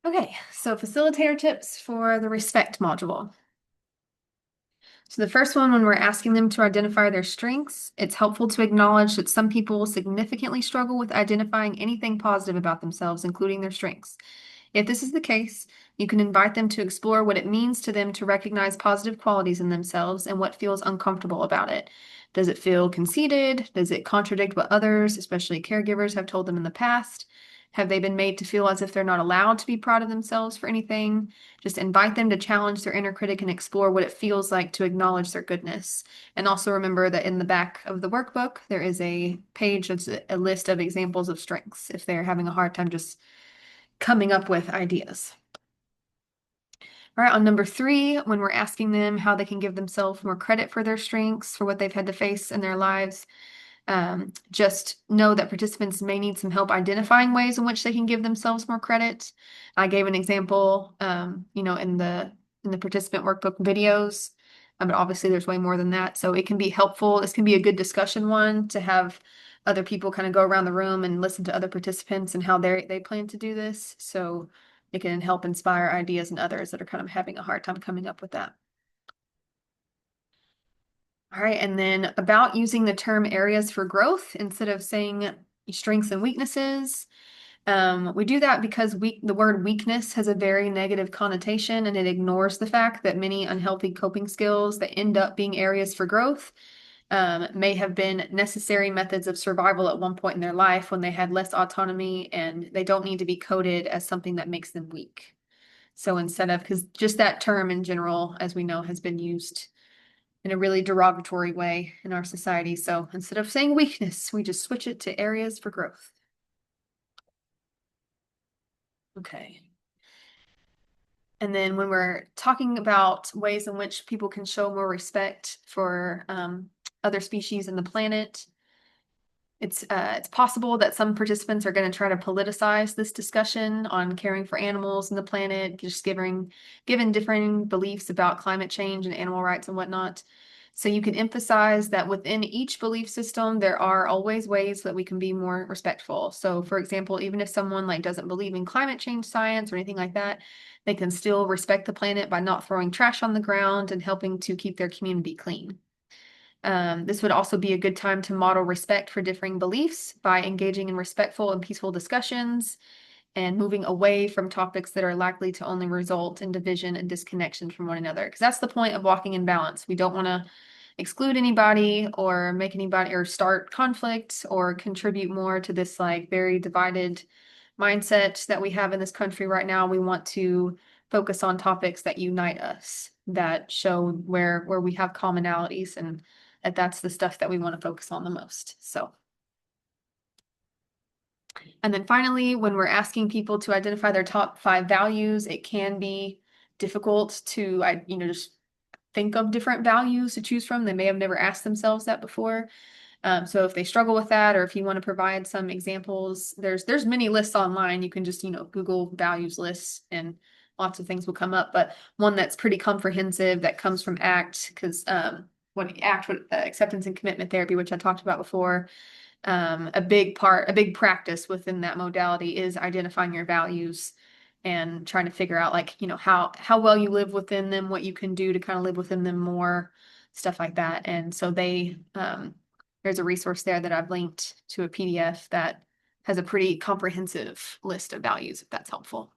Okay, so facilitator tips for the respect module. So the first one, when we're asking them to identify their strengths, it's helpful to acknowledge that some people significantly struggle with identifying anything positive about themselves, including their strengths. If this is the case, you can invite them to explore what it means to them to recognize positive qualities in themselves and what feels uncomfortable about it. Does it feel conceited? Does it contradict what others, especially caregivers, have told them in the past? Have they been made to feel as if they're not allowed to be proud of themselves for anything? Just invite them to challenge their inner critic and explore what it feels like to acknowledge their goodness. And also remember that in the back of the workbook, there is a page that's a list of examples of strengths if they're having a hard time just coming up with ideas. All right, on number 3, when we're asking them how they can give themselves more credit for their strengths, for what they've had to face in their lives, just know that participants may need some help identifying ways in which they can give themselves more credit. I gave an example, in the participant workbook videos, but obviously there's way more than that. So it can be helpful. This can be a good discussion one to have other people kind of go around the room and listen to other participants and how they plan to do this. So it can help inspire ideas in others that are kind of having a hard time coming up with that. All right, and then about using the term areas for growth instead of saying strengths and weaknesses. We do that because the word weakness has a very negative connotation and it ignores the fact that many unhealthy coping skills that end up being areas for growth may have been necessary methods of survival at one point in their life when they had less autonomy, and they don't need to be coded as something that makes them weak. So instead of, because just that term in general, as we know, has been used in a really derogatory way in our society. So instead of saying weakness, we just switch it to areas for growth. Okay. And then when we're talking about ways in which people can show more respect for other species in the planet, it's possible that some participants are going to try to politicize this discussion on caring for animals and the planet, just given differing beliefs about climate change and animal rights and whatnot. So you can emphasize that within each belief system, there are always ways that we can be more respectful. So for example, even if someone like doesn't believe in climate change science or anything like that, they can still respect the planet by not throwing trash on the ground and helping to keep their community clean. This would also be a good time to model respect for differing beliefs by engaging in respectful and peaceful discussions and moving away from topics that are likely to only result in division and disconnection from one another. Because that's the point of walking in balance. We don't want to exclude anybody or make anybody or start conflict or contribute more to this like very divided mindset that we have in this country right now. We want to focus on topics that unite us, that show where we have commonalities, and that's the stuff that we want to focus on the most. So, and then finally, when we're asking people to identify their top 5 values, it can be difficult to, just think of different values to choose from. They may have never asked themselves that before. So if they struggle with that, or if you want to provide some examples, there's many lists online. You can just, Google values lists and lots of things will come up. But one that's pretty comprehensive that comes from ACT, because acceptance and commitment therapy, which I talked about before, a big practice within that modality is identifying your values and trying to figure out like, how well you live within them, what you can do to kind of live within them more, stuff like that. And so there's a resource there that I've linked to a PDF that has a pretty comprehensive list of values, if that's helpful.